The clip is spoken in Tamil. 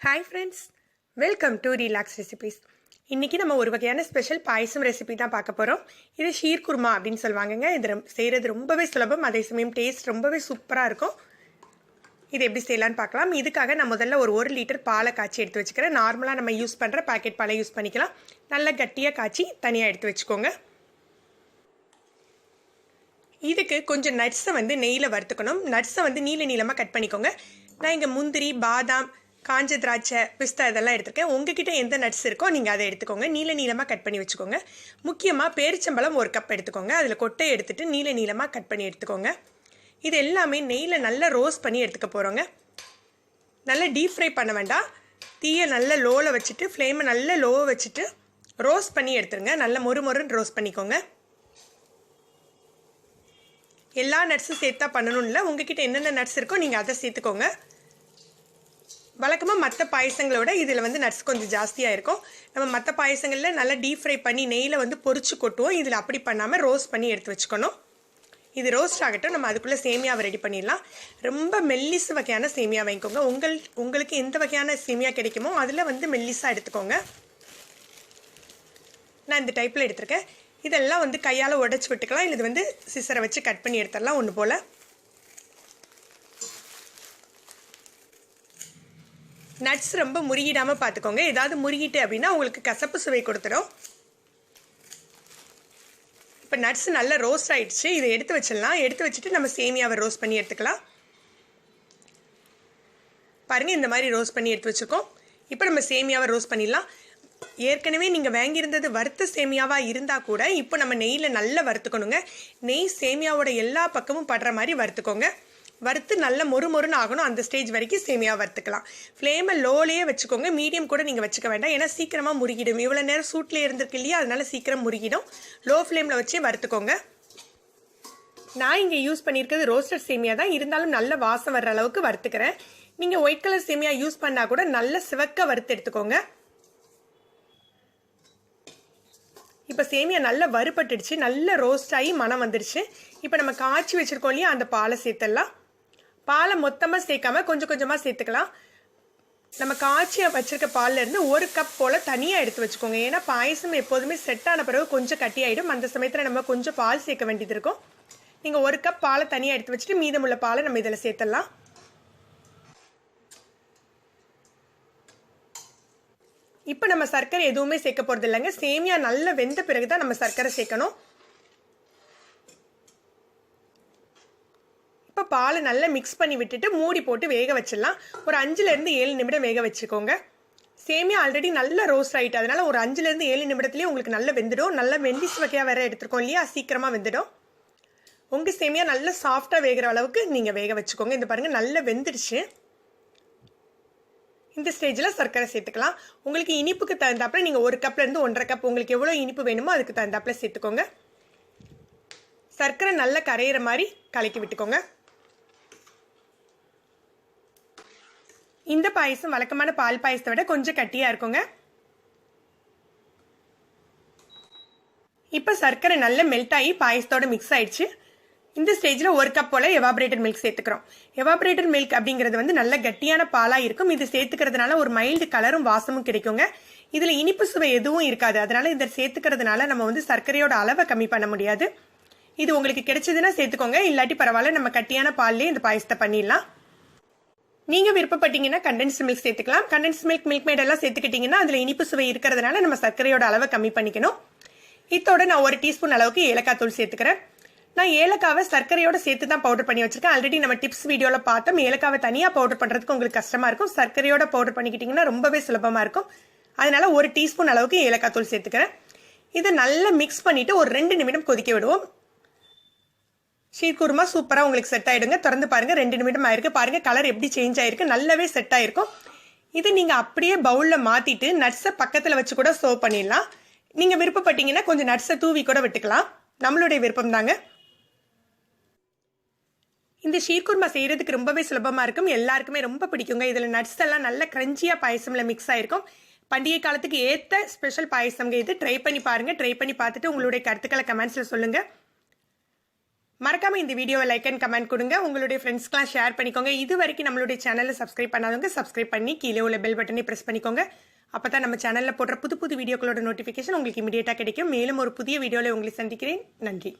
Hi friends, welcome to relax recipes. இன்றைக்கி நம்ம ஒரு வகையான ஸ்பெஷல் பாயசம் ரெசிபி தான் பார்க்க போகிறோம். இது ஷீர் குருமா அப்படின்னு சொல்லுவாங்கங்க. இது செய்கிறது ரொம்பவே சுலபம், அதே சமயம் டேஸ்ட் ரொம்பவே சூப்பராக இருக்கும். இது எப்படி செய்யலான்னு பார்க்கலாம். இதுக்காக நான் முதல்ல ஒரு லிட்டர் பாலை காய்ச்சி எடுத்து வச்சுக்கிறேன். நார்மலாக நம்ம யூஸ் பண்ணுற பாக்கெட் பாலை யூஸ் பண்ணிக்கலாம். நல்லா கட்டியாக காய்ச்சி தனியாக எடுத்து வச்சுக்கோங்க. இதுக்கு கொஞ்சம் நட்ஸை நெய்யில் வறுத்துக்கணும். நட்ஸை நீல நீளமாக கட் பண்ணிக்கோங்க. நான் இங்கே முந்திரி, பாதாம், காஞ்ச திராட்சை, பிஸ்தா இதெல்லாம் எடுத்துருக்கேன். உங்ககிட்ட எந்த நட்ஸ் இருக்கோ நீங்கள் அதை எடுத்துக்கோங்க. நீல நீளமாக கட் பண்ணி வச்சுக்கோங்க. முக்கியமாக பேரிச்சம்பழம் 1 கப் எடுத்துக்கோங்க. அதில் கொட்டை எடுத்துகிட்டு நீல நீளமாக கட் பண்ணி எடுத்துக்கோங்க. இது எல்லாமே நெய்யில் நல்லா ரோஸ்ட் பண்ணி எடுத்துக்க போகிறோங்க. நல்லா டீப் ஃப்ரை பண்ண வேண்டாம். தீயை நல்லா லோவில் வச்சுட்டு, ஃப்ளேமை நல்லா லோவை வச்சுட்டு ரோஸ்ட் பண்ணி எடுத்துருங்க. நல்லா மொறுன்னு ரோஸ்ட் பண்ணிக்கோங்க. எல்லா நட்ஸும் சேர்த்தா பண்ணணும்னு இல்லை, உங்ககிட்ட என்னென்ன நட்ஸ் இருக்கோ நீங்கள் அதை சேர்த்துக்கோங்க. வழக்கமாக மற்ற பாயசங்களோட இதில் நட்ஸ் கொஞ்சம் ஜாஸ்தியாக இருக்கும். நம்ம மற்ற பாயசங்களில் நல்லா டீப் ஃப்ரை பண்ணி நெய்யில் பொரிச்சு கொட்டுவோம். இதில் அப்படி பண்ணாமல் ரோஸ்ட் பண்ணி எடுத்து வச்சுக்கணும். இது ரோஸ்ட் ஆகட்டும். நம்ம அதுக்குள்ளே சேமியாவை ரெடி பண்ணிடலாம். ரொம்ப மெல்லிசு வகையான சேமியா வாங்கிக்கோங்க. உங்களுக்கு எந்த வகையான சேமியா கிடைக்குமோ அதில் மெல்லிஸாக எடுத்துக்கோங்க. நான் இந்த டைப்பில் எடுத்திருக்கேன். இதெல்லாம் கையால் உடச்சி விட்டுக்கலாம். இது சிசரை வச்சு கட் பண்ணி எடுத்துடலாம் ஒன்று போல். நட்ஸ் ரொம்ப முருகிடாமல் பார்த்துக்கோங்க. ஏதாவது முருகிட்டு அப்படின்னா உங்களுக்கு கசப்பு சுவை கொடுத்துடும். இப்போ நட்ஸ் நல்லா ரோஸ்ட் ஆகிடுச்சு. இதை எடுத்து வச்சிடலாம். எடுத்து வச்சுட்டு நம்ம சேமியாவை ரோஸ்ட் பண்ணி எடுத்துக்கலாம். பாருங்கள், இந்த மாதிரி ரோஸ்ட் பண்ணி எடுத்து வச்சுருக்கோம். இப்போ நம்ம சேமியாவை ரோஸ்ட் பண்ணிடலாம். ஏற்கனவே நீங்கள் வாங்கியிருந்தது வறுத்த சேமியாவாக இருந்தால் கூட இப்போ நம்ம நெய்யில் நல்லா வறுத்துக்கணுங்க. நெய் சேமியாவோட எல்லா பக்கமும் படுற மாதிரி வறுத்துக்கோங்க. வறுத்து நல்லா மொறுன்னு ஆகணும். அந்த ஸ்டேஜ் வரைக்கும் சேமியா வறுத்துக்கலாம். ஃப்ளேமை லோலேயே வச்சுக்கோங்க. மீடியம் கூட நீங்கள் வச்சுக்க வேண்டாம், ஏன்னா சீக்கிரமாக முருகிடும். இவ்வளோ நேரம் சூட்டில் இருந்திருக்கு இல்லையா, அதனால சீக்கிரம் முருகிடும். லோ ஃப்ளேமில் வச்சே வறுத்துக்கோங்க. நான் இங்கே யூஸ் பண்ணியிருக்கிறது ரோஸ்டட் சேமியா தான், இருந்தாலும் நல்ல வாசம் வர்ற அளவுக்கு வறுத்துக்கிறேன். நீங்கள் ஒயிட் கலர் சேமியா யூஸ் பண்ணால் கூட நல்ல சிவக்க வறுத்து எடுத்துக்கோங்க. இப்போ சேமியா நல்லா வறுபட்டுடுச்சு, நல்ல ரோஸ்ட் ஆகி மனம் வந்துடுச்சு. இப்போ நம்ம காய்ச்சி வச்சுருக்கோம் இல்லையா, அந்த பாலை சேர்த்துடலாம். பாலை மொத்தமாக சேர்க்காம கொஞ்சம் கொஞ்சமாக சேர்த்துக்கலாம். நம்ம காய்ச்சி வச்சுருக்க பால்லேருந்து 1 கப் போல் தனியாக எடுத்து வச்சுக்கோங்க. ஏன்னா பாயசம் எப்போதுமே செட் ஆன பிறகு கொஞ்சம் கட்டி ஆகிடும். அந்த சமயத்தில் நம்ம கொஞ்சம் பால் சேர்க்க வேண்டியது இருக்கும். நீங்கள் 1 கப் பாலை தனியாக எடுத்து வச்சுட்டு மீதமுள்ள பாலை நம்ம இதில் சேர்த்துடலாம். இப்போ நம்ம சர்க்கரை எதுவுமே சேர்க்க போகிறது இல்லைங்க. சேமியா நல்லா வெந்த பிறகு தான் நம்ம சர்க்கரை சேர்க்கணும். இப்போ பாலை நல்லா மிக்ஸ் பண்ணி விட்டுட்டு மூடி போட்டு வேக வச்சிடலாம். ஒரு 5லேருந்து 7 நிமிடம் வேக வச்சுக்கோங்க. சேமியா ஆல்ரெடி நல்லா ரோஸ்ட் ஆகிட்டு, அதனால ஒரு 5லேருந்து 7 நிமிடத்துலேயே உங்களுக்கு நல்லா வெந்துடும். நல்லா மெல்லிஸ் வகையாக வேற எடுத்துருக்கோம் இல்லையா, சீக்கிரமாக வெந்துடும். உங்கள் சேமியா நல்லா சாஃப்டாக வேகிற அளவுக்கு நீங்கள் வேக வச்சுக்கோங்க. இந்த பாருங்கள், நல்லா வெந்துடுச்சு. இந்த ஸ்டேஜில் சர்க்கரை சேர்த்துக்கலாம். உங்களுக்கு இனிப்புக்கு தகுந்தாப்புல நீங்கள் 1 கப்லேருந்து 1.5 கப் உங்களுக்கு எவ்வளோ இனிப்பு வேணுமோ அதுக்கு தகுந்தாப்புல சேர்த்துக்கோங்க. சர்க்கரை நல்லா கரையிற மாதிரி கலக்கி விட்டுக்கோங்க. இந்த பாயசம் வழக்கமான பால் பாயசத்தை விட கொஞ்சம் கட்டியாக இருக்குங்க. இப்போ சர்க்கரை நல்லா மெல்ட் ஆகி பாயசத்தோட மிக்ஸ் ஆயிடுச்சு. இந்த ஸ்டேஜில் 1 கப் போல் எவாபரேட்டட் மில்க் சேர்த்துக்கிறோம். எவாபரேட்டட் மில்க் அப்படிங்கிறது நல்ல கட்டியான பாலாக இருக்கும். இது சேர்த்துக்கிறதுனால ஒரு மைல்டு கலரும் வாசமும் கிடைக்குங்க. இதில் இனிப்பு சுவை எதுவும் இருக்காது. அதனால இதை சேர்த்துக்கிறதுனால நம்ம சர்க்கரையோட அளவை கம்மி பண்ண முடியாது. இது உங்களுக்கு கிடைச்சதுன்னா சேர்த்துக்கோங்க, இல்லாட்டி பரவாயில்ல. நம்ம கட்டியான பால்லேயே இந்த பாயசத்தை பண்ணிடலாம். நீங்கள் விருப்பப்பட்டீங்கன்னா கண்டென்ஸ்ட் மில்க் சேர்த்துக்கலாம். கண்டென்ஸ்ட் மில்க் மேட் எல்லாம் சேர்த்துக்கிட்டிங்கன்னா அதில் இனிப்பு சுவை இருக்கிறதுனால நம்ம சர்க்கரையோட அளவை கம்மி பண்ணிக்கணும். இதோட நான் 1 டீஸ்பூன் அளவுக்கு ஏலக்காய் தூள் சேர்த்துக்கிறேன். நான் ஏலக்காவை சர்க்கரையோட சேர்த்து தான் பவுடர் பண்ணி வச்சிருக்கேன். ஆல்ரெடி நம்ம டிப்ஸ் வீடியோவில் பார்த்தோம். ஏலக்காவை தனியாக பவுடர் பண்ணுறதுக்கு உங்களுக்கு கஷ்டமாக இருக்கும். சர்க்கரையோட பவுடர் பண்ணிக்கிட்டிங்கன்னா ரொம்பவே சுலபமாக இருக்கும். அதனால 1 டீஸ்பூன் அளவுக்கு ஏலக்காய் தூள் சேர்த்துக்கிறேன். இதை நல்லா மிக்ஸ் பண்ணிவிட்டு ஒரு 2 நிமிடம் கொதிக்க விடுவோம். ஷீர் குருமா சூப்பராக உங்களுக்கு செட் ஆகிடுங்க. திறந்து பாருங்கள், 2 நிமிடம் ஆயிருக்கு. பாருங்கள், கலர் எப்படி சேஞ்ச் ஆகிருக்கு, நல்லாவே செட் ஆகிருக்கும். இது நீங்கள் அப்படியே பவுலில் மாற்றிட்டு நட்ஸை பக்கத்தில் வச்சு கூட சர்வ் பண்ணிடலாம். நீங்கள் விருப்பப்பட்டீங்கன்னா கொஞ்சம் நட்ஸை தூவி கூட விட்டுக்கலாம். நம்மளுடைய விருப்பம் தாங்க. இந்த ஷீர் குருமா செய்கிறதுக்கு ரொம்பவே சுலபமாக இருக்கும். எல்லாருக்குமே ரொம்ப பிடிக்குங்க. இதில் நட்ஸ் எல்லாம் நல்ல கிரன்ச்சியாக பாயசமில் மிக்ஸ் ஆகிருக்கும். பண்டிகை காலத்துக்கு ஏற்ற ஸ்பெஷல் பாயசம்ங்க இது. ட்ரை பண்ணி பாருங்கள். ட்ரை பண்ணி பார்த்துட்டு உங்களுடைய கருத்துக்களை கமெண்ட்ஸில் சொல்லுங்கள். மறக்காம இந்த வீடியோவை லைக் அண்ட் கமெண்ட் கொடுங்க. உங்களுடைய ஃப்ரெண்ட்ஸ்க்குலாம் ஷேர் பண்ணிக்கோங்க. இது வரைக்கும் நம்மளுடைய சேனலை சப்ஸ்கிரைப் பண்ணாதவங்க சப்ஸ்கிரைப் பண்ணி கீழே உள்ள பெல் பட்டனை பிரஸ் பண்ணிக்கோங்க. அப்பதான் நம்ம சேனல்ல போடுற புது புது வீடியோக்களோட நோட்டிபிகேஷன் உங்களுக்கு இமீடியட்டா கிடைக்கும். மேலும் ஒரு புதிய வீடியோல உங்களை சந்திக்கிறேன். நன்றி.